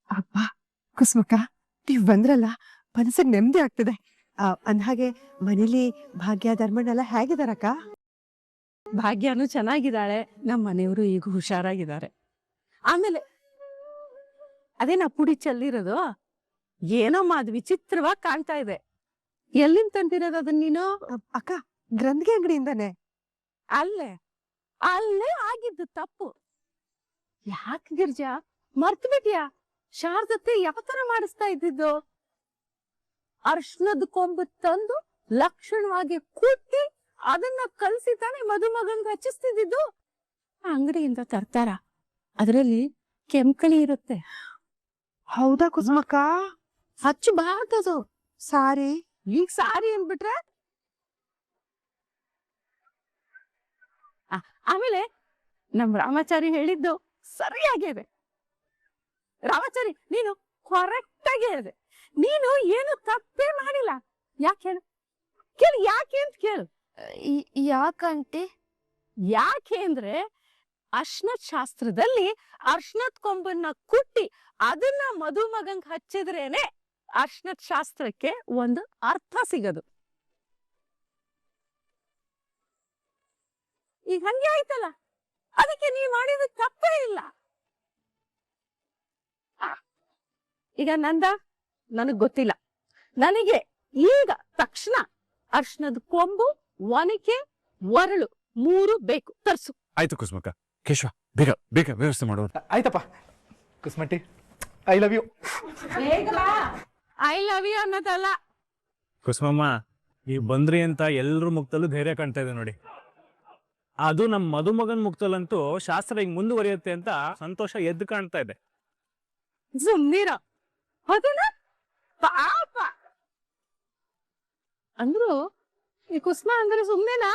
ಅಪ್ಪ ಕುಸುಮಕ್ಕ, ನೀವ್ ಬಂದ್ರಲ್ಲ, ಮನಸ್ಸಿಗೆ ನೆಮ್ಮದಿ ಆಗ್ತಿದೆ. ಅಂದ್ಹಾಗೆ ಮನೇಲಿ ಭಾಗ್ಯ ಧರ್ಮಣ್ಣೆಲ್ಲ ಹೇಗಿದಾರಕ್ಕ? ಭಾಗ್ಯನೂ ಚೆನ್ನಾಗಿದ್ದಾಳೆ, ನಮ್ಮ ಮನೆಯವರು ಈಗ ಹುಷಾರಾಗಿದ್ದಾರೆ. ಆಮೇಲೆ ಅದೇನ ಪುಡಿ ಚೆಲ್ಲಿರೋದು, ಏನೋಮ್ಮ ಅದು ವಿಚಿತ್ರವಾಗಿ ಕಾಣ್ತಾ ಇದೆ. ಎಲ್ಲಿಂದ ತಂದಿರೋದು ಅದನ್ನ ನೀನು? ಅಕ್ಕ, ಗ್ರಂಥಿಗೆ ಅಂಗಡಿಯಿಂದಾನೆ. ಅಲ್ಲೇ ಅಲ್ಲೇ ಆಗಿದ್ದು ತಪ್ಪು. ಯಾಕೆ ಗಿರ್ಜಾ ಮರ್ತು ಬಿಟ್ಯಾ? ಶಾರದತ್ತೆ ಯಾವ ತರ ಮಾಡಿಸ್ತಾ ಇದ್ದಿದ್ದು? ಅರ್ಶನದ ಕೊಂಬು ತಂದು ಲಕ್ಷಣವಾಗಿ ಕುಟ್ಟಿ ಅದನ್ನ ಕಲಸಿ ತಾನೆ ಮದುಮಗನ್ಗೆ ಹಚ್ಚಿಸ್ತಿದ್ದು. ಅಂಗಡಿಯಿಂದ ತರ್ತಾರ, ಅದರಲ್ಲಿ ಕೆಂಕಳಿ ಇರುತ್ತೆ. ಹೌದಾ ಕುಸುಮಕ್ಕ? ಹಚ್ಚಬಾರ್ದದು. ಸಾರಿ. ಈಗ ಸಾರಿ ಅಂದ್ಬಿಟ್ರೆ ಆಮೇಲೆ ನಮ್ ರಾಮಾಚಾರಿ ಹೇಳಿದ್ದು ಸರಿಯಾಗಿದೆ. ರಾಮಾಚಾರಿ, ನೀನು ಕರೆಕ್ಟ್ ಆಗಿ ಹೇಳಿದೆ. ನೀನು ಏನು ತಪ್ಪೇ ಮಾಡಿಲ್ಲ. ಯಾಕೆ ಹೇಳು? ಕೇಳು, ಯಾಕೆ ಅಂತ ಕೇಳು. ಯಾಕಂಟಿ? ಯಾಕೆ ಅಂದ್ರೆ ಅರ್ಶನದ ಶಾಸ್ತ್ರದಲ್ಲಿ ಅರ್ಶನದ ಕೊಂಬನ್ನ ಕುಟ್ಟಿ ಅದನ್ನ ಮದುಮಗಂಗ್ ಹಚ್ಚಿದ್ರೇನೆ ಅರ್ಶನದ ಶಾಸ್ತ್ರಕ್ಕೆ ಒಂದು ಅರ್ಥ ಸಿಗದು. ಈಗ ಹಂಗೆ ಆಯ್ತಲ್ಲ, ಅದಕ್ಕೆ ನೀ ಮಾಡಿದ ತಪ್ಪೇ ಇಲ್ಲ. ಈಗ ನನಗ್ ಗೊತ್ತಿಲ್ಲ, ನನಗೆ ಈಗ ತಕ್ಷಣ ಅರ್ಶನದ ಕೊಂಬು, ಒನಕೆ, ಒರಳು 3 ಬೇಕು. ತರ್ಸು. ಆಯ್ತು ಕುಸುಮಕ್ಕ. ಕೇಶವ, ಬೇಗ ಬೇಗ ವ್ಯವಸ್ಥೆ ಮಾಡೋದು. ಆಯ್ತಪ್ಪ. ಕುಸುಮಟ್ಟಿ, I love you. I love you ಅನ್ನೋದಲ್ಲ. ಕುಸುಮಮ್ಮ, ಈಗ ಬಂದ್ರಿ ಅಂತ ಎಲ್ರ ಮುಖದಲ್ಲೂ ಧೈರ್ಯ ಕಾಣ್ತಾ ಇದೆ ನೋಡಿ. ಅದು ನಮ್ಮ ಮದುಮಗನ್ ಮುಖದಲ್ಲಂತೂ ಶಾಸ್ತ್ರ ಈಗ ಮುಂದುವರಿಯುತ್ತೆ ಅಂತ ಸಂತೋಷ ಎದ್ದು ಕಾಣ್ತಾ ಇದೆ. ಸುಮ್ನಿರ, ಅದನ್ನ ಪಾಪ ಅಂದ್ರು. ಈ ಕುಸುಮ ಅಂದ್ರೆ ಸುಮ್ನೆನಾ?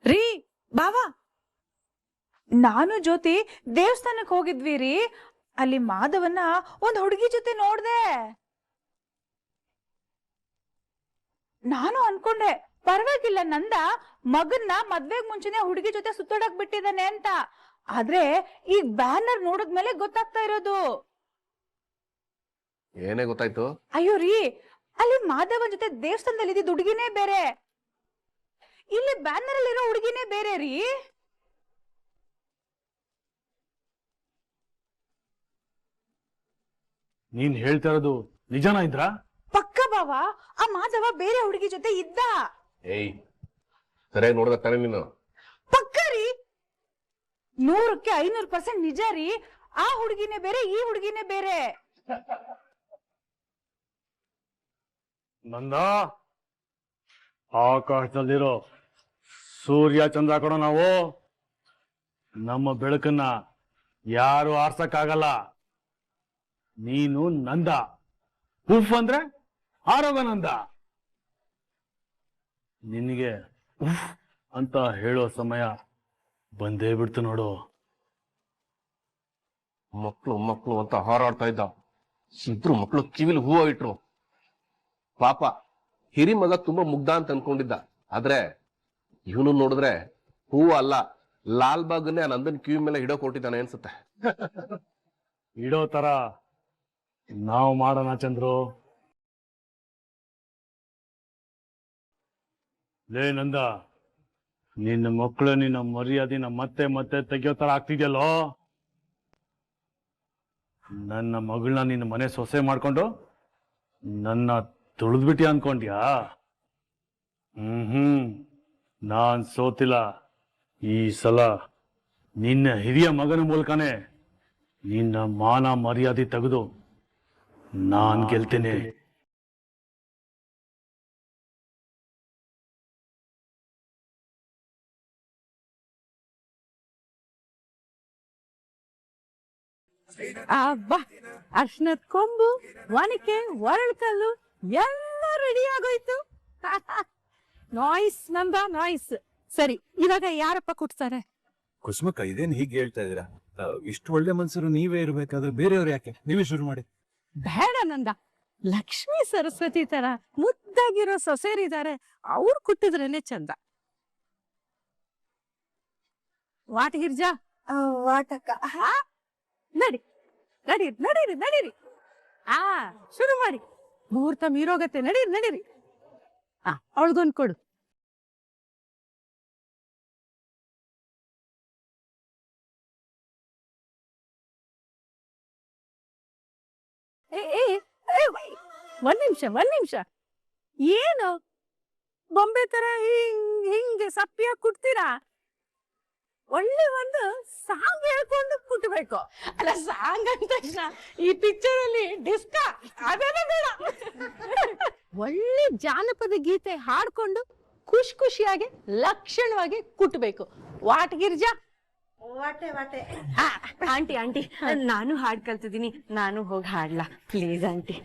ರೀ ಬಾವಾ, ನಾನು ಜ್ಯೋತಿ ದೇವಸ್ಥಾನಕ್ಕೆ ಹೋಗಿದ್ವಿ ರೀ. ಅಲ್ಲಿ ಮಾಧವನ್ನ ಒಂದ್ ಹುಡುಗಿ ಜೊತೆ ನೋಡ್ದೆ. ನಾನು ಅನ್ಕೊಂಡೆ ಪರವಾಗಿಲ್ಲ, ನಂದ ಮಗನ್ನ ಮದ್ವೆಗ್ ಮುಂಚೆನೆ ಹುಡುಗಿ ಜೊತೆ ಸುತ್ತಾಡಕ್ ಬಿಟ್ಟಿದ್ದಾನೆ ಅಂತ. ಆದ್ರೆ ಈಗ ಬ್ಯಾನರ್ ನೋಡಿದ್ಮೇಲೆ ಗೊತ್ತಾಗ್ತಾ ಇರೋದು. ಏನೇ ಗೊತ್ತಾಯ್ತು? ಅಯ್ಯೋ ರೀ, ಅಲ್ಲಿ ಮಾಧವನ್ ಜೊತೆ ದೇವಸ್ಥಾನದಲ್ಲಿ ಇದ್ದಿದ್ದ ಹುಡುಗಿನೇ ಬೇರೆ, ಇಲ್ಲಿ ಬ್ಯಾನರ್ ಅಲ್ಲಿರೋ ಹುಡುಗಿನೇ ಬೇರೆ ರೀ. ನೀನ್ ಹೇಳ್ತಾ ಇರೋದು ನಿಜನಾ ಇದ್ರಾ? ಪಕ್ಕ ಬಾವ, ಆ ಮಾಧವ ಬೇರೆ ಹುಡುಗಿ ಜೊತೆ ಇದ್ದ. ಏಯ್, ಸರಿಯಾಗಿ ನೋಡ್ದ ತಾನೆ ನೀನು? ಪಕ್ಕ ರೀ, 100ಕ್ಕೆ 500% ನಿಜ ರೀ. ಆ ಹುಡುಗಿನೇ ಬೇರೆ, ಈ ಹುಡುಗಿನೇ ಬೇರೆ. ನಂದ, ಆಕಾಶದಲ್ಲಿರೋ ಸೂರ್ಯ ಚಂದ್ರ ಕೊಡೋ ನಾವು, ನಮ್ಮ ಬೆಳಕನ್ನ ಯಾರು ಆರ್ಸಕ್ಕಾಗಲ್ಲ. ನೀನು ನಂದ, ಉಫ್ ಅಂದ್ರೆ ಆರೋಗನಂದ. ನಿನಗೆ ಉಫ್ ಅಂತ ಹೇಳೋ ಸಮಯ ಬಂದೇ ಬಿಡ್ತು ನೋಡು. ಮಕ್ಳು ಮಕ್ಳು ಅಂತ ಹಾರಾಡ್ತಾ ಇದ್ದ. ಇಬ್ರು ಮಕ್ಳು ಕಿವಿಲಿ ಹೂವು ಇಟ್ರು. ಪಾಪ ಹಿರಿ ಮಗ ತುಂಬಾ ಮುಗ್ಧ ಅಂತ ಅನ್ಕೊಂಡಿದ್ದ. ಆದ್ರೆ ಇವನು ನೋಡಿದ್ರೆ ಹೂವು ಅಲ್ಲ, ಲಾಲ್ ಬಾಗ್ನೇ ಆ ನಂದನ್ ಕಿವಿ ಮೇಲೆ ಹಿಡೋ ಕೊಟ್ಟಿದ್ದಾನೆ ಅನ್ಸುತ್ತೆ. ಇಡೋ ತರ ನಾವು ಮಾಡೋಣ ಚಂದ್ರು. ಲೇ ನಂದ, ನಿನ್ನ ಮಕ್ಕಳು ನಿನ್ನ ಮರ್ಯಾದಿನ ಮತ್ತೆ ಮತ್ತೆ ತೆಗಿಯೋ ತರ ಆಗ್ತಿದ್ಯಲ್ಲೋ. ನನ್ನ ಮಗಳನ್ನ ನಿನ್ನ ಮನೆ ಸೊಸೆ ಮಾಡ್ಕೊಂಡು ನನ್ನ ತುಳಿದ್ಬಿಟ್ಟಿ ಅನ್ಕೊಂಡ್ಯಾ? ನಾನ್ ಸೋತಿಲ್ಲ. ಈ ಸಲ ನಿನ್ನ ಹಿರಿಯ ಮಗನ ಮೂಲಕನೇ ನಿನ್ನ ಮಾನ ಮರ್ಯಾದೆ ತೆಗೆದು ನಾನ್ ಗೆಲ್ತೇನೆ. ಅಬ್ಬಾ, ಅರ್ಶನದ ಕೊಂಬು, ಒನಕೆ, ಒರಳ್ಕಲ್ಲು ಎಲ್ಲ ರೆಡಿ ಆಗೋಯ್ತು. ನಾಯ್ಸ್ ನಂದ, ನಾಯ್ಸ್. ಸರಿ, ಇವಾಗ ಯಾರಪ್ಪ ಕೊಡ್ತಾರೆ? ಕುಸುಮಕ್ಕ, ಇದೇನು ಹೀಗೆ ಹೇಳ್ತಾ ಇದೀರಾ? ಇಷ್ಟು ಒಳ್ಳೆ ಮನ್ಸರು ನೀವೇ ಇರ್ಬೇಕಾದ್ರೆ ಬೇರೆಯವ್ರು ಯಾಕೆ? ನೀವೇ ಶುರು ಮಾಡಿ. ಬೇಡ ನಂದ. ಲಕ್ಷ್ಮೀ ಸರಸ್ವತಿ ತರ ಮುದ್ದಾಗಿರೋ ಸೊಸೆಯರಿದ್ದಾರೆ, ಅವ್ರು ಕುಟ್ಟಿದ್ರೇನೆ ಚಂದ. ವಾಟ್ ಗಿರ್ಜಾ? ವಾಟಕ್ಕ. ನಡಿ ನಡೀರಿ ನಡೀರಿ ನಡೀರಿ. ಶುರು ಮಾಡಿ. ಮುಹೂರ್ತ ಮೀರೋಗತ್ತೆ. ನಡೀರಿ ನಡೀರಿ. ಅವಳಿಗೊಂದು ಕೊಡು. ಒಂದ್ ನಿಮಿಷ. ಏನು ಬೊಂಬೆ ತರ ಹಿಂಗೆ ಸಪ್ಪಿಯಾಗಿ ಕುಟ್ತೀರಾ? ಒಳ್ಳೆ ಒಂದು ಸಾಂಗ್ ಹೇಳ್ಕೊಂಡು ಕುಟ್ಬೇಕು. ಅಲ್ಲ, ಸಾಂಗ್ ಅಂದ ತಕ್ಷಣ ಈ ಪಿಕ್ಚರ್ ಅಲ್ಲಿ ಡಿಸ್ಕಾ ಅದೇನೇ ಬೇಡ. ಒಳ್ಳೆ ಜಾನಪದ ಗೀತೆ ಹಾಡ್ಕೊಂಡು ಖುಷಿಯಾಗಿ ಲಕ್ಷಣವಾಗಿ ಕುಟ್ಬೇಕು. ವಾಟ್ ಗಿರ್ಜಾ? ಆಂಟಿ ನಾನು ಹಾಡ್ ಕಲ್ತಿದ್ದೀನಿ, ನಾನು ಹೋಗಿ ಹಾಡ್ಲಾ ಪ್ಲೀಸ್ ಆಂಟಿ?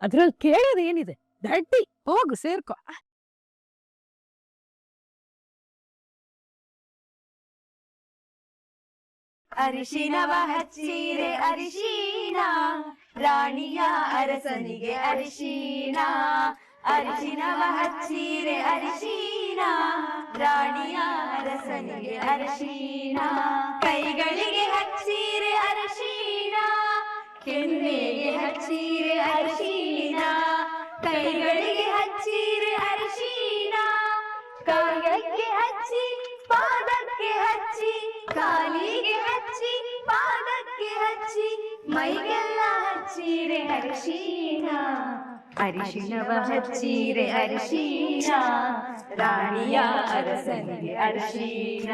ಅದ್ರಲ್ಲಿ ಕೇಳೋದು ಏನಿದೆ? ದಡ್ಡಿ ಹೋಗು ಸೇರ್ಕೊ. ಅರಿಶಿನವ ಹಚ್ಚಿರೆ ಅರಿಶಿನ, ರಾಣಿಯ ಅರಸನಿಗೆ ಅರಿಶಿನ. ಅರಿಶಿನವ ಹಚ್ಚಿರೆ ಅರಿಶಿನ, ರಾಣಿಯ ಅರಸನಿಗೆ ಅರಿಶಿನ. ಕೈಗಳಿಗೆ ಹಚ್ಚಿರೆ ಅರಿಶಿನ, ಕೆನ್ನೆಗೆ ಹಚ್ಚಿರೆ ಅರಿಶಿನ. ಕೈಗಳಿಗೆ ಹಚ್ಚಿರೆ ಅರಿಶಿನ, ಕಾಯಕ್ಕೆ ಹಚ್ಚಿ ಪಾದಕ್ಕೆ ಹಚ್ಚಿ, ಕಾಲಿಗೆ ಹಚ್ಚಿ ಪಾದಕ್ಕೆ ಹಚ್ಚಿ, ಮೈಗೆಲ್ಲ ಹಚ್ಚಿರೆ ಅರಿಶಿನ. ಅರಿಶಿನವ ಹಚ್ಚಿರೆ ಅರಿಶಿನ, ರಾಣಿಯ ಅರಸನಿಗೆ ಅರಿಶಿನ.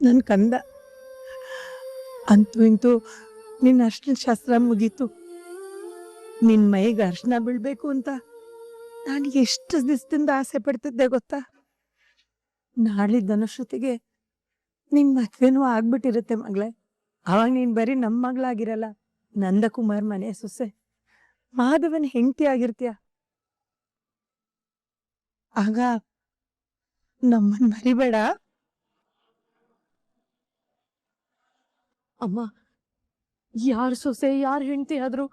ನನ್ ಕಂದ, ಅಂತೂ ಇಂತೂ ನಿನ್ನ ಅರ್ಶಿನ ಶಾಸ್ತ್ರ ಮುಗೀತು. ನಿನ್ ಮೈಗೆ ಅರ್ಶನ ಬೀಳ್ಬೇಕು ಅಂತ ನಾನು ಎಷ್ಟು ದಿವಸದಿಂದ ಆಸೆ ಪಡ್ತಿದ್ದೆ ಗೊತ್ತಾ? ನಾಳೆ ಧನುಶ್ರುತಿಗೆ ನಿನ್ ಮದ್ವೆನೂ ಆಗ್ಬಿಟ್ಟಿರುತ್ತೆ ಮಗಳೇ. ಅವಾಗ ನೀನ್ ಬರೀ ನಮ್ಮ ಮಗಳಾಗಿರಲ್ಲ, ನಂದಕುಮಾರ್ ಮನೆ ಸೊಸೆ, ಮಾಧವನ್ ಹೆಂಡತಿ ಆಗಿರ್ತೀಯ. ಆಗ ನಮ್ಮನ್ ಮರಿಬೇಡ. ಅಮ್ಮ, ಯಾರ ಸೊಸೆ ಯಾರ ಹೆಂಡತಿ ಆದ್ರೂ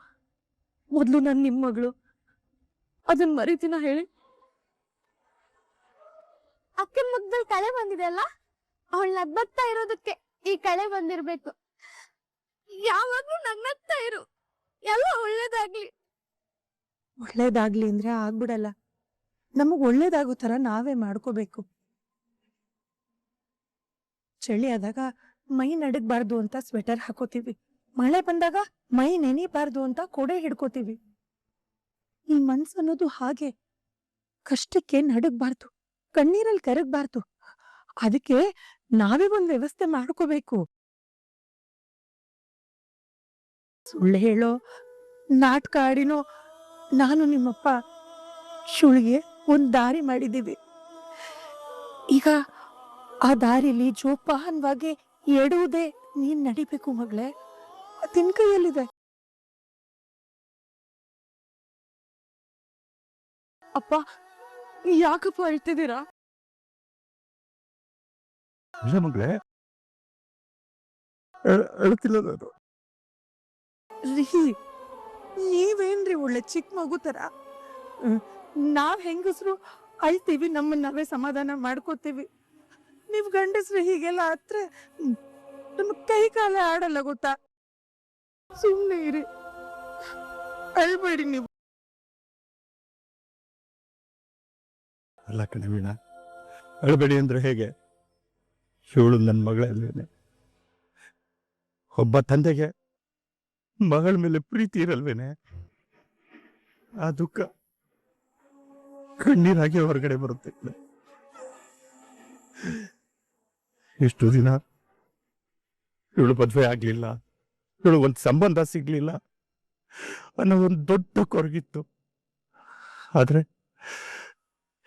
ಮೊದ್ಲು ನನ್ ನಿಮ್ ಮಗಳು, ಅದನ್ ಮರಿತೀನ ಹೇಳಿ? ಅಕ್ಕನ ಮುಖದಲ್ಲಿ ಕಳೆ ಬಂದಿದೆ ಅಲ್ಲ, ಅವಳು ನಗ್ಬತ್ತಾ ಇರೋದಕ್ಕೆ ಈ ಕಳೆ ಬಂದಿರ್ಬೇಕು. ಯಾವಾಗ್ಲೂ ನಗ್ನಗ್ತಾ ಇರು, ಎಲ್ಲ ಒಳ್ಳೇದಾಗ್ಲಿ. ಒಳ್ಳೇದಾಗ್ಲಿ ಅಂದ್ರೆ ಆಗ್ಬಿಡಲ್ಲ. ನಮಗ್ ಒಳ್ಳೇದಾಗೋ ತರ ನಾವೇ ಮಾಡ್ಕೋಬೇಕು. ಚಳಿ ಆದಾಗ ಮೈ ನಡಗಬಾರ್ದು ಅಂತ ಸ್ವೆಟರ್ ಹಾಕೋತೀವಿ, ಮಳೆ ಬಂದಾಗ ಮೈ ನೆನಿಬಾರ್ದು ಅಂತ ಕೊಡೆ ಹಿಡ್ಕೋತೀವಿ. ಈ ಮನ್ಸು ಅನ್ನೋದು ಹಾಗೆ, ಕಷ್ಟಕ್ಕೆ ನಡಗಬಾರ್ದು, ಕಣ್ಣೀರಲ್ಲಿ ಕರಗಬಾರ್ದು. ಅದಕ್ಕೆ ನಾವೇ ಒಂದ್ ವ್ಯವಸ್ಥೆ ಮಾಡ್ಕೋಬೇಕು. ಸುಳ್ಳು ಹೇಳೋ, ನಾಟಕ ಆಡಿನೋ ನಾನು ನಿಮ್ಮಪ್ಪ ಶುಳಿಗೆ ಒಂದ್ ದಾರಿ ಮಾಡಿದೀವಿ. ಈಗ ಆ ದಾರಿಲಿ ಜೋಪಾನವಾಗಿ ಎಡುವುದೇ ನೀನ್ ನಡಿಬೇಕು ಮಗಳೇ. ತಿನ್ ಕೈಯಲ್ಲಿದೆ. ಅಪ್ಪ, ಯಾಕಪ್ಪ ಅಳ್ತಿದ್ದೀರಾ? ಇಲ್ಲ ಮಗಳೇ, ಅಳ್ತಿಲ್ಲ ನಾನು. ರೀ, ನೀವೇನ್ರಿ ಒಳ್ಳೆ ಚಿಕ್ಕ ಮಗು ತರ. ನಾವ್ ಹೆಂಗಸ್ರು ಅಳ್ತೀವಿ, ನಮ್ಮನ್ನ ನಾವೇ ಸಮಾಧಾನ ಮಾಡ್ಕೋತೀವಿ. ನೀವ್ ಗಂಡಸ್ರು ಹೀಗೆಲ್ಲ ಹತ್ರ ನಮ್ಮ ಕೈ ಕಾಲ ಆಡಲ್ಲ ಗೊತ್ತಾ? ಸುಮ್ನೆ ಇರಿ, ಅಳ್ಬೇಡಿ ನೀವು. ಅಲ್ಲ ಕಣೆ ವೀಣಾ, ಅಳಬೇಡಿ ಅಂದ್ರೆ ಹೇಗೆ? ಇವಳು ನನ್ನ ಮಗಳಲ್ವೇನೆ. ಒಬ್ಬ ತಂದೆಗೆ ಮಗಳ ಮೇಲೆ ಪ್ರೀತಿ ಇರಲ್ವೇನೆ? ಆ ದುಃಖ ಕಣ್ಣೀರಾಗಿ ಹೊರಗಡೆ ಬರುತ್ತೆ. ಇಷ್ಟು ದಿನ ಇವಳು ಮದುವೆ ಆಗ್ಲಿಲ್ಲ, ಇವಳು ಒಂದು ಸಂಬಂಧ ಸಿಗ್ಲಿಲ್ಲ ಅನ್ನೋ ಒಂದು ದೊಡ್ಡ ಕೊರಗಿತ್ತು. ಆದ್ರೆ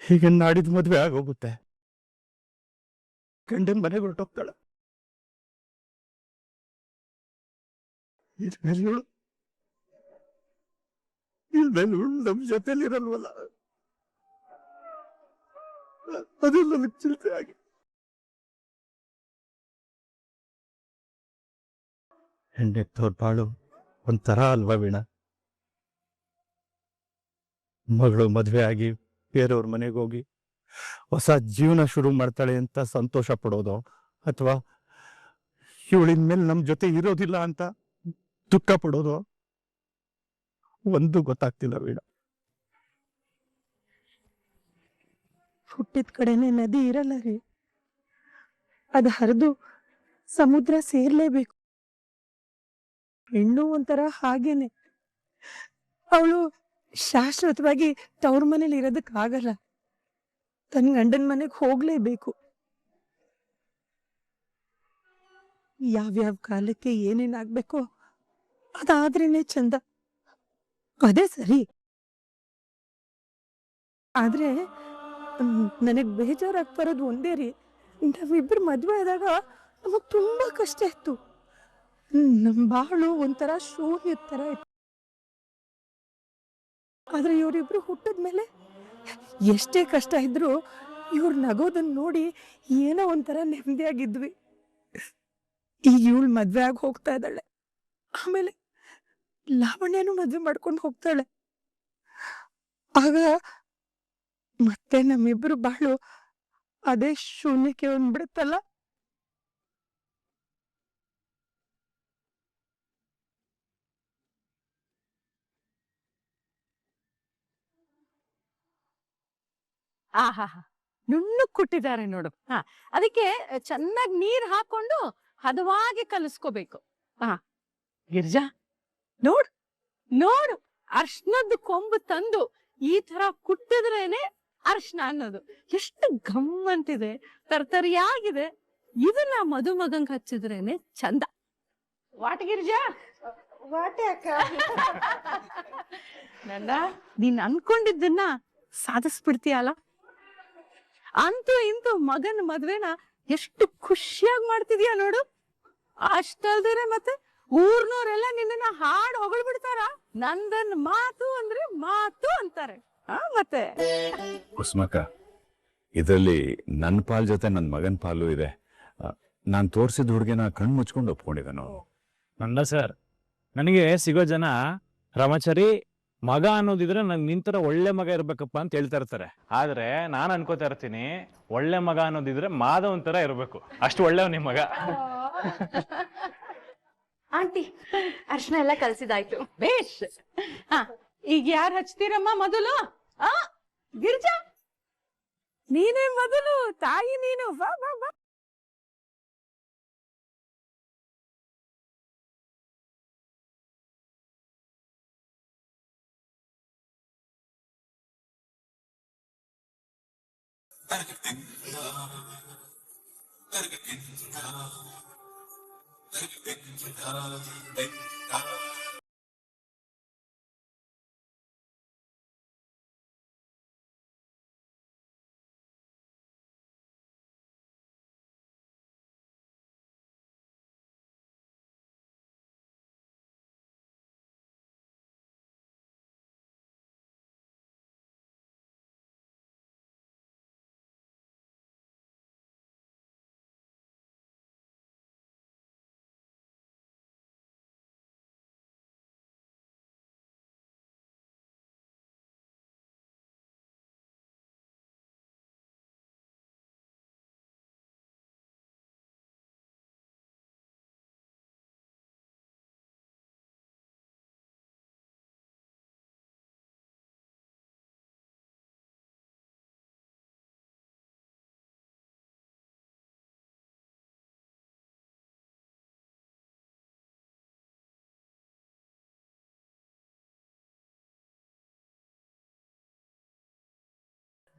ಹೀಗೆ ನಾಡಿದ ಮದುವೆ ಆಗೋಗುತ್ತೆ, ಗಂಡನ ಮನೆಗೆ ಹೊರಟೋಗ್ತಾಳೆ. ಇದ್ಮೇಲೆ ಇವಳು ಇನ್ಮೇಲೆ ನಮ್ ಜೊತೆಲಿರಲ್ವಲ್ಲ, ಅದು ನನಗೆ ಚಿಂತೆ ಆಗಿ. ಹೆಣ್ಣೆತ್ತೋರ್ ಬಾಳು ಒಂಥರ ಅಲ್ವಾ ವೀಣಾ? ಮಗಳು ಮದ್ವೆ ಆಗಿ ಬೇರೆಯವ್ರ ಮನೆಗೆ ಹೋಗಿ ಹೊಸ ಜೀವನ ಶುರು ಮಾಡ್ತಾಳೆ ಅಂತ ಸಂತೋಷ ಪಡೋದು, ಅಥವಾ ಇವಳಿನ ಮೇಲೆ ನಮ್ ಜೊತೆ ಇರೋದಿಲ್ಲ ಅಂತ ದುಃಖ ಪಡೋದು, ಒಂದು ಗೊತ್ತಾಗ್ತಿಲ್ಲ ವೀಣಾ. ಹುಟ್ಟಿದ ಕಡೆನೆ ನದಿ ಇರಲ್ಲ ರೀ, ಅದು ಹರಿದು ಸಮುದ್ರ ಸೇರ್ಲೇಬೇಕು. ಹೆಣ್ಣು ಒಂಥರ ಹಾಗೇನೆ, ಅವಳು ಶಾಶ್ವತವಾಗಿ ತವ್ರ ಮನೇಲಿ ಇರೋದಕ್ಕಾಗಲ್ಲ, ತನ್ನ ಗಂಡನ ಮನೆಗೆ ಹೋಗ್ಲೇಬೇಕು. ಯಾವ್ಯಾವ ಕಾಲಕ್ಕೆ ಏನೇನಾಗ್ಬೇಕೋ ಅದಾದ್ರೇನೆ ಚಂದ, ಅದೇ ಸರಿ. ಆದ್ರೆ ನನಗ್ ಬೇಜಾರಾಗಿ ಬರೋದು ಒಂದೇ ರೀ, ನಾವಿಬ್ರು ಮದ್ವೆ ಆದಾಗ ನಮಗ್ ತುಂಬಾ ಕಷ್ಟ ಇತ್ತು. ನಮ್ ಬಾಳು ಒಂಥರ ಶೂನ್ಯ ತರ ಇತ್ತು. ಆದ್ರೆ ಇವರಿಬ್ರು ಹುಟ್ಟಿದ್ಮೇಲೆ ಎಷ್ಟೇ ಕಷ್ಟ ಇದ್ರು ಇವ್ರ ನಗೋದನ್ನ ನೋಡಿ ಏನೋ ಒಂಥರ ನೆಮ್ಮದಿಯಾಗಿದ್ವಿ. ಈಗ ಇವಳು ಮದ್ವೆ ಆಗಿ ಹೋಗ್ತಾ ಇದ್ದಾಳೆ, ಆಮೇಲೆ ಲಾವಣ್ಯನು ಮದ್ವೆ ಮಾಡ್ಕೊಂಡು ಹೋಗ್ತಾಳೆ. ಆಗ ಮತ್ತೆ ನಮ್ಮಿಬ್ರು ಬಾಳು ಅದೇ ಶೂನ್ಯಕ್ಕೆ ಬಂದ್ಬಿಡುತ್ತಲ್ಲ. ಆಹಾ, ನುಣ್ಣಗ್ ಕುಟ್ಟಿದ್ದಾರೆ ನೋಡು. ಅದಕ್ಕೆ ಚೆನ್ನಾಗಿ ನೀರ್ ಹಾಕೊಂಡು ಹದವಾಗಿ ಕಲಿಸ್ಕೋಬೇಕು. ಗಿರ್ಜಾ, ನೋಡು ನೋಡು, ಅರ್ಶನದ್ದು ಕೊಂಬು ತಂದು ಈ ತರ ಕುಟ್ಟಿದ್ರೇನೆ ಅರ್ಶನ ಅನ್ನೋದು. ಎಷ್ಟು ಘಮ್ ಅಂತಿದೆ, ತರ್ತರಿಯಾಗಿದೆ. ಇದನ್ನ ಮದುಮಗಂಗ್ ಹಚ್ಚಿದ್ರೇನೆ ಚಂದ. ವಾಟ ಗಿರ್ಜಾ, ನಂದ, ನೀನ್ ಅನ್ಕೊಂಡಿದ್ದನ್ನ ಸಾಧಿಸ್ಬಿಡ್ತೀಯಲ್ಲ. ಅಂತೂ ಇಂತೂ ಮಗನ ಮದ್ವೆನ ಎಷ್ಟು ಖುಷಿಯಾಗಿ ಮಾಡ್ತಿದ್ಯಾ ನೋಡು. ಅಷ್ಟಲ್ದೇನೆ ಮತ್ತೆ ಊರ್ನೋರೆಲ್ಲ ನಿನ್ನ ಹಾಡು ಹೊಗಳ್ಬಿಡ್ತಾರ. ನಂದನ್ ಮಾತು ಅಂದ್ರೆ ಮಾತು ಅಂತಾರೆ. ಮತ್ತೆ ಕುಸುಮಕ್ಕ, ಇದರಲ್ಲಿ ನನ್ನ ಪಾಲ್ ಜೊತೆ ನನ್ನ ಮಗನ ಪಾಲು ಇದೆ. ನಾನು ತೋರಿಸಿದ ಹುಡುಗಿನ ಕಣ್ಣು ಮುಚ್ಕೊಂಡು ಒಪ್ಕೊಂಡಿದ್ದಾನು. ನಂದ ಸರ್, ನನಗೆ ಸಿಗೋ ಜನ ರಾಮಾಚಾರಿ ಮಗ ಅನ್ನೋದಿದ್ರೆ ನನ್ ನಿಂತರ ಒಳ್ಳೆ ಮಗ ಇರ್ಬೇಕಪ್ಪ ಅಂತ ಹೇಳ್ತಾ ಇರ್ತಾರೆ. ಆದ್ರೆ ನಾನ್ ಅನ್ಕೋತಾ ಇರ್ತೀನಿ, ಒಳ್ಳೆ ಮಗ ಅನ್ನೋದಿದ್ರೆ ಮಾಧವನ್ ತರ ಇರ್ಬೇಕು, ಅಷ್ಟು ಒಳ್ಳೆವ್ ನಿಮ್ ಮಗ. ಆಂಟಿ, ಅರ್ಶನ ಎಲ್ಲ ಕಲ್ಸಿದಾಯ್ತು. ಬೇಷ್. ಈಗ ಯಾರು ಹಚ್ತೀರಮ್ಮ ಮೊದಲು? ಗಿರ್ಜಾ, ನೀನೇ ಮೊದಲು, ತಾಯಿ ನೀನು. ಬಾ ಬಾ ಬಾ.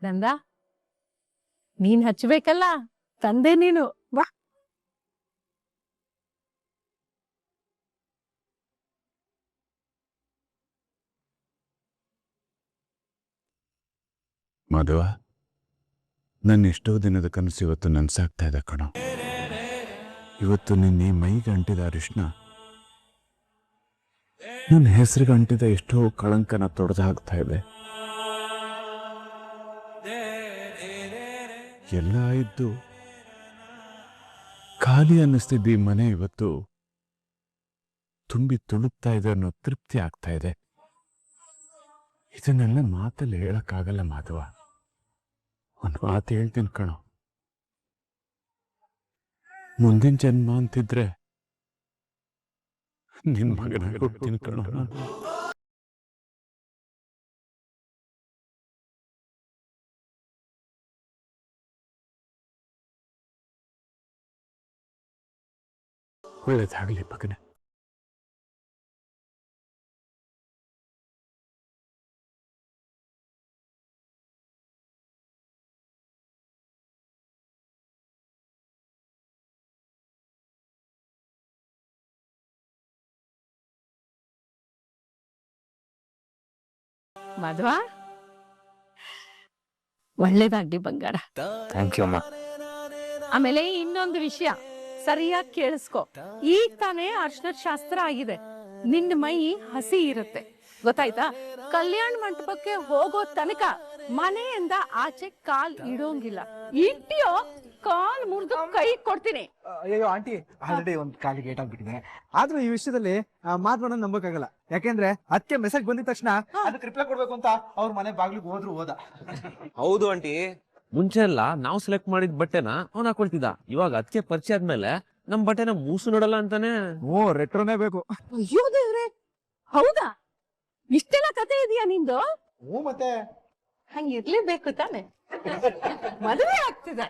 ನಂದ, ನೀನ್ ಹಚ್ಬೇಕಲ್ಲ, ತಂದೆ ನೀನು. ಬಾ. ಮಧುವ, ನನ್ನ ಎಷ್ಟೋ ದಿನದ ಕನಸು ಇವತ್ತು ನನ್ಸಾಗ್ತಾ ಇದೆ ಕಣೋ. ಇವತ್ತು ನಿನ್ನೆ ಮೈಗೆ ಅಂಟಿದ ಅರಿಶಿನ ನನ್ನ ಹೆಸರಿಗೆ ಅಂಟಿದ ಎಷ್ಟೋ ಕಳಂಕನ ತೊಡೆದು ಹಾಕ್ತಾ ಇದೆ. ಎಲ್ಲ ಇದ್ದು ಖಾಲಿ ಅನ್ನಿಸ್ತಿದ್ದ ಈ ಮನೆ ಇವತ್ತು ತುಂಬಿ ತುಳುಕ್ತಾ ಇದೆ ಅನ್ನೋ ತೃಪ್ತಿ ಆಗ್ತಾ ಇದೆ. ಇದನ್ನೆಲ್ಲ ಮಾತಲ್ಲಿ ಹೇಳಕ್ಕಾಗಲ್ಲ ಮಾಧವ. ಒಂದು ಮಾತು ಹೇಳ್ತೀನಿ ಕಣೋ, ಮುಂದಿನ ಜನ್ಮ ಅಂತಿದ್ರೆ ನಿನ್ ಮಗನಾಗಿ ಹುಡ್ತೀನಿ ಕಣೋ ನಾನು. ಒಳ್ಳೇದಾಗಲಿ ಮಗನೇ. ಮಧ್ವ, ಒಳ್ಳೇದಾಗ್ಲಿ ಬಂಗಾರ. ಥ್ಯಾಂಕ್ ಯು ಅಮ್ಮ. ಆಮೇಲೆ ಇನ್ನೊಂದು ವಿಷಯ ಸರಿಯಾಗಿ ಕೇಳಿಸ್ಕೊ. ಈಗ ತಾನೇ ಅರ್ಶಿನದ ಶಾಸ್ತ್ರ ಆಗಿದೆ. ನಿನ್ನ ಮೈ ಹಸಿ ಇರುತ್ತೆ, ಗೊತ್ತಾಯ್ತಾ? ಕಲ್ಯಾಣ ಮಂಟಪಕ್ಕೆ ಹೋಗೋ ತನಕ ಮನೆಯಿಂದ ಆಚೆ ಕಾಲ್ ಇಡೋಂಗಿಲ್ಲ. ಇಟ್ಟಿಯೋ ಕಾಲ್ ಮುರಿದು ಕೈ ಕೊಡ್ತೀನಿ. ಅಯ್ಯೋ ಆಂಟಿ, ಆಲ್ರೆಡಿ ಒಂದ್ ಕಾಲಿಗೆ ಏಟಾಗ್ಬಿಟ್ಟಿದೆ. ಆದ್ರೂ ಈ ವಿಷಯದಲ್ಲಿ ಮಾತನ್ನ ನಂಬಕ್ಕಾಗಲ್ಲ. ಯಾಕೆಂದ್ರೆ ಅದಕ್ಕೆ ಮೆಸೇಜ್ ಬಂದಿದ ತಕ್ಷಣ ಅದಕ್ಕೆ ರಿಪ್ಲೈ ಕೊಡ್ಬೇಕು ಅಂತ ಅವ್ರ ಮನೆ ಬಾಗ್ಲಿಗೆ ಹೋದ. ಹೌದು ಆಂಟಿ, ಮುಂಚೆ ಎಲ್ಲ ನಾವು ಸೆಲೆಕ್ಟ್ ಮಾಡಿದ ಬಟ್ಟೆನ ಅವ್ನ್ ಹಾಕೊಳ್ತಿದ್ದ. ಇವಾಗ ಅದಕ್ಕೆ ಪರಿಚಯ ಆದ್ಮೇಲೆ ನಮ್ ಬಟ್ಟೆನ ಮೂಸು ನೋಡಲ್ಲ ಅಂತಾನೆ. ಓ, ರೆಟ್ರೋನೇ ಬೇಕು. ಅಯ್ಯೋ ದೇವ್ರೆ, ಹೌದಾ? ಇಷ್ಟೆಲ್ಲ ಕತೆ ಇದೆಯಾ ನಿಂದು? ಹ್ಞೂ, ಮತ್ತೆ ಹಂಗಿರ್ಲೇಬೇಕು ತಾನೆ. ಮದುವೆ ಆಗ್ತಿದೆ.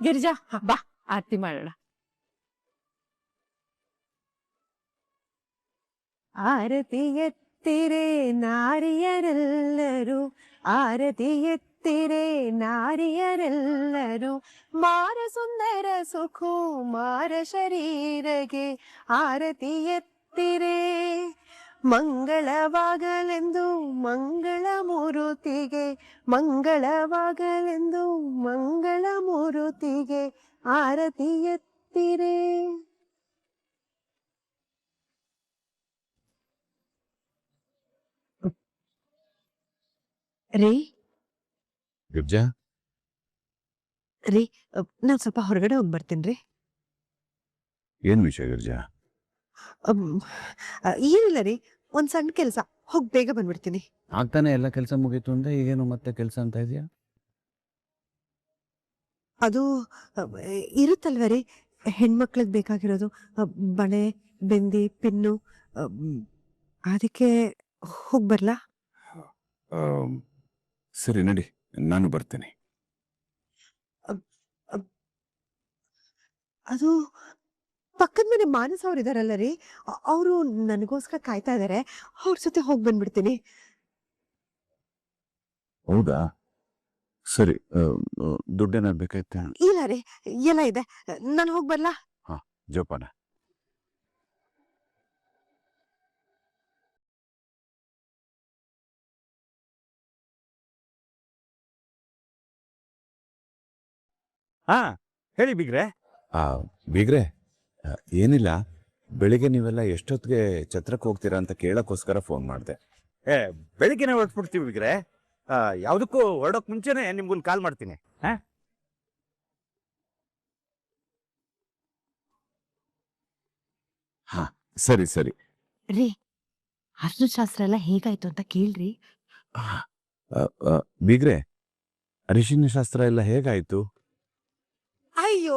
ಗಿರಿಜಾ, ಬಾ ಆರತಿ ಮಾಡೋಣ. ಆರತಿ ಎತ್ತಿರೆ ನಾರಿಯರೆಲ್ಲರೂ, ಆರತಿ ಎತ್ತಿರೆ ನಾರಿಯರೆಲ್ಲರೂ, ಮಾರ ಸುಂದರ ಸುಕುಮಾರ ಶರೀರಗೆ ಆರತಿ ಎತ್ತಿರೆ. ಮಂಗಳವಾಗಲೆಂದು ಮಂಗಳ ಮೂರುತಿಗೆ, ಮಂಗಳವಾಗಲೆಂದು ಮಂಗಳ ಮೂರುತಿಗೆ ಆರತಿ ಎತ್ತಿರೆ. ರೀ ಗಿರ್ಜಾ, ರೀ, ನಾನ್ ಸ್ವಲ್ಪ ಹೊರಗಡೆ ಹೋಗಿ ಬರ್ತೀನಿ. ಏನ್ ವಿಷಯ ಗಿರ್ಜಾ? ಏನಿಲ್ಲ ರೀ, ಒಂದ್ ಸಣ್ಣ ಕೆಲ್ಸ, ಹೋಗಿ ಬೇಗ ಬಂದ್ಬಿಡ್ತೀನಿ. ಆಗ್ತಾನೆ ಎಲ್ಲ ಕೆಲಸ ಮುಗೀತು ಅಂದ್ರೆ ಈಗೇನು ಮತ್ತೆ ಕೆಲಸ ಅಂತ ಇದೆಯಾ? ಅದು ಇರುತ್ತಲ್ವ ರೀ, ಹೆಣ್ಮಕ್ಳಿಗೆ ಬೇಕಾಗಿರೋದು ಬಳೆ, ಬೆಂದಿ, ಪಿನ್ನು. ಅದಕ್ಕೆ ಹೋಗಿ ಬರ್ಲಾ? ಸರಿ ನಡಿ, ನಾನು ಬರ್ತೇನೆ. ಅದು ಪಕ್ಕದ ಮನೆ ಮಾನಸ ಅವ್ರು ಇದಾರಲ್ಲ ರೀ, ಅವರು ನನಗೋಸ್ಕರ ಕಾಯ್ತಾ ಇದಾರೆ. ಅವ್ರ ಜೊತೆ ಹೋಗಿ ಬಂದ್ಬಿಡ್ತೀನಿ. ಹೌದಾ? ಸರಿ. ದುಡ್ಡೇನಾದ್ರು ಬೇಕಾಯ್ತಾ? ಇಲ್ಲ ರೀ, ಎಲ್ಲ ಇದೆ, ನಾನು ಹೋಗಿ ಬರ್ಲಾ? ಹಾ, ಜೋಪಾನ. ಹಾ, ಹೇಳಿ ಬಿಗ್ರೆ. ಬೀಗ್ರೆ, ಏನಿಲ್ಲ, ಬೆಳಿಗ್ಗೆ ನೀವೆಲ್ಲ ಎಷ್ಟೊತ್ತಿಗೆ ಛತ್ರಕ್ಕೆ ಹೋಗ್ತೀರಾ ಅಂತ ಕೇಳಕ್ಕೋಸ್ಕರ ಫೋನ್ ಮಾಡಿದೆ. ಬೆಳಿಗ್ಗೆನೆ ಹೊರಟ್ಬಿಡ್ತೀವಿ ಬಿಗ್ರೆ. ಯಾವುದಕ್ಕೂ ಹೊರಡೋಕ್ ಮುಂಚೆನೆ ನಿಮ್ಗೊಂದು ಕಾಲ್ ಮಾಡ್ತೀನಿ. ಹಾ, ಸರಿ ಸರಿ. ರೀ, ಅರ್ಶಿನ ಶಾಸ್ತ್ರ ಎಲ್ಲ ಹೇಗಾಯ್ತು ಅಂತ ಕೇಳ್ರಿ. ಬೀಗ್ರೆ, ಅರಿಶಿನ ಶಾಸ್ತ್ರ ಎಲ್ಲ ಹೇಗಾಯ್ತು? ಅಯ್ಯೋ,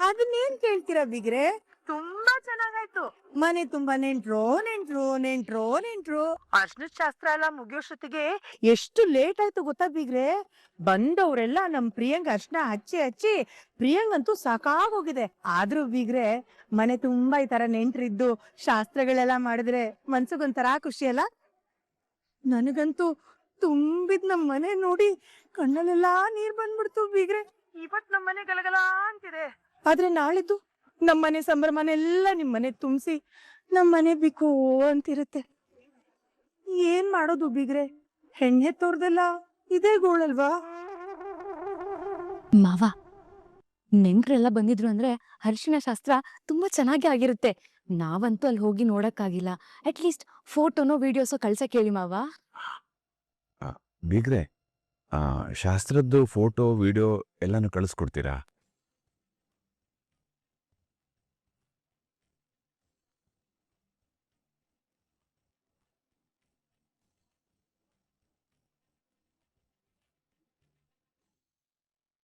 ಅದನ್ನೇನ್ ಕೇಳ್ತೀರಾ ಬಿಗ್ರೆ, ತುಂಬಾ ಚೆನ್ನಾಗಾಯ್ತು. ಮನೆ ತುಂಬಾ ನೆಂಟ್ರು ನೆಂಟ್ರು ನೆಂಟ್ರು ನೆಂಟ್ರು. ಅರ್ಶಿನ ಶಾಸ್ತ್ರ ಎಲ್ಲ ಮುಗಿಯೋಷ್ಟೊತ್ತಿಗೆ ಎಷ್ಟು ಲೇಟ್ ಆಯ್ತು ಗೊತ್ತಾ ಬಿಗ್ರೆ? ಬಂದವರೆಲ್ಲ ನಮ್ ಪ್ರಿಯಂಗ್ ಅರ್ಶಿನ ಹಚ್ಚಿ ಹಚ್ಚಿ ಪ್ರಿಯಂಗಂತೂ ಸಾಕಾಗೋಗಿದೆ. ಆದ್ರೂ ಬಿಗ್ರೆ, ಮನೆ ತುಂಬಾ ಈ ತರ ನೆಂಟ್ರಿದ್ದು ಶಾಸ್ತ್ರಗಳೆಲ್ಲ ಮಾಡಿದ್ರೆ ಮನ್ಸಿಗೊಂಥರ ಖುಷಿ ಅಲ್ಲ? ನನಗಂತೂ ತುಂಬಿದ್ ನಮ್ ಮನೆ ನೋಡಿ ಕಣ್ಣಲ್ಲೆಲ್ಲಾ ನೀರ್ ಬಂದ್ಬಿಡ್ತು ಬಿಗ್ರೆ. ಇವತ್ ನಮ್ಮನೆ ಗಲಗಲ ಅಂತಿದೆ, ಆದ್ರೆ ನಾಳಿದ್ದು ನಮ್ಮನೆ ಸಂಭ್ರಮನೆಲ್ಲ ನಿಮ್ಮನೆ ತುಂಬಿಸಿ ನಮ್ಮನೆ ಬಿಕೋ ಅಂತಿರುತ್ತೆ. ಏನ್ ಮಾಡೋದು ಬಿಗ್ರೆ, ಹೆಣ್ಣೆತ್ತೋರ್ದೆಲ್ಲ ಇದೇ ಗೋಳಲ್ವಾ? ಮಾವ, ನೆಂಟ್ರೆಲ್ಲ ಬಂದಿದ್ರು ಅಂದ್ರೆ ಅರಿಶಿನ ಶಾಸ್ತ್ರ ತುಂಬಾ ಚೆನ್ನಾಗಿ ಆಗಿರುತ್ತೆ. ನಾವಂತೂ ಅಲ್ಲಿ ಹೋಗಿ ನೋಡಕ್ಕಾಗಿಲ್ಲ. ಅಟ್ಲೀಸ್ಟ್ ಫೋಟೋನೋ ವಿಡಿಯೋಸೋ ಕಳ್ಸಕ್ ಹೇಳಿ ಮಾವ. ಬೀಗ್ರೆ ಶಾಸ್ತ್ರದ್ದು ಫೋಟೋ ವಿಡಿಯೋ ಎಲ್ಲಾನು ಕಳಿಸ್ಕೊಡ್ತೀರಾ?